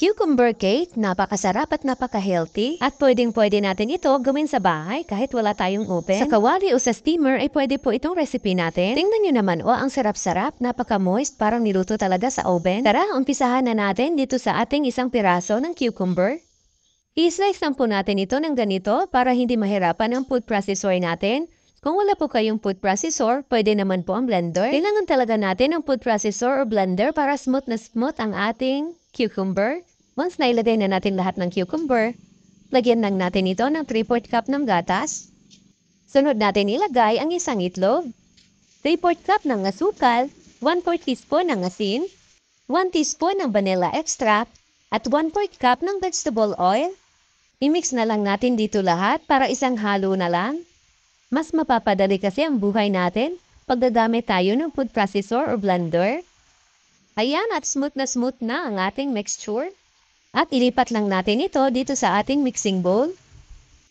Cucumber cake, napakasarap at napaka-healthy. At pwedeng-pwede natin ito gawin sa bahay kahit wala tayong oven. Sa kawali o sa steamer ay pwede po itong recipe natin. Tingnan nyo naman ang sarap-sarap, napaka-moist, parang niluto talaga sa oven. Tara, umpisahan na natin dito sa ating isang piraso ng cucumber. I-slice lang po natin ito ng ganito para hindi mahirapan ang food processor natin. Kung wala po kayong food processor, pwede naman po ang blender. Kailangan talaga natin ang food processor o blender para smooth na smooth ang ating cucumber. Once nailagay na natin lahat ng cucumber, lagyan lang natin ito ng 3/4 cup ng gatas. Sunod natin ilagay ang isang itlog, 3/4 cup ng asukal, 1/4 teaspoon ng asin, 1 teaspoon ng vanilla extract, at 1/4 cup ng vegetable oil. I-mix na lang natin dito lahat para isang halo na lang. Mas mapapadali kasi ang buhay natin pag dadamay tayo ng food processor o blender. Ayan, at smooth na ang ating mixture. At ilipat lang natin ito dito sa ating mixing bowl.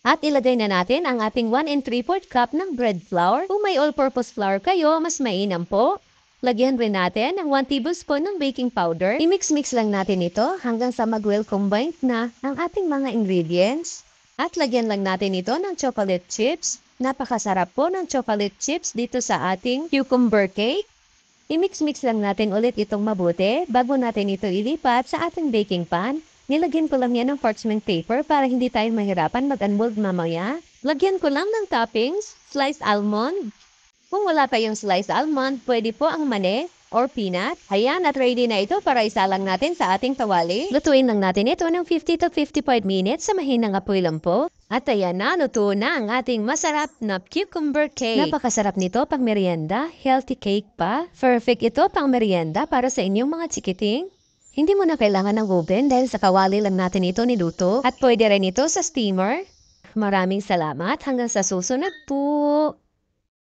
At ilagay na natin ang ating 1 3/4 cup ng bread flour. Kung may all-purpose flour kayo, mas mainam po. Lagyan rin natin ang 1 tablespoon ng baking powder. I-mix-mix lang natin ito hanggang sa mag-well combined na ang ating mga ingredients. At lagyan lang natin ito ng chocolate chips. Napakasarap po ng chocolate chips dito sa ating cucumber cake. I-mix-mix lang natin ulit itong mabuti bago natin ito ilipat sa ating baking pan. Nilagyan ko lang yan ng parchment paper para hindi tayo mahirapan mag-unmold mamaya. Lagyan ko lang ng toppings, sliced almond. Kung wala tayong sliced almond, pwede po ang mani or peanut. Ayan, at ready na ito para isalang natin sa ating tawali. Lutuin lang natin ito ng 50 to 55 minutes sa mahinang apoy lang po. At ayan na, luto na ang ating masarap na cucumber cake. Napakasarap nito pang merienda, healthy cake pa. Perfect ito pang merienda para sa inyong mga chikiting. Hindi mo na kailangan ng oven dahil sa kawali lang natin ito niluto. At pwede rin ito sa steamer. Maraming salamat, hanggang sa susunod po.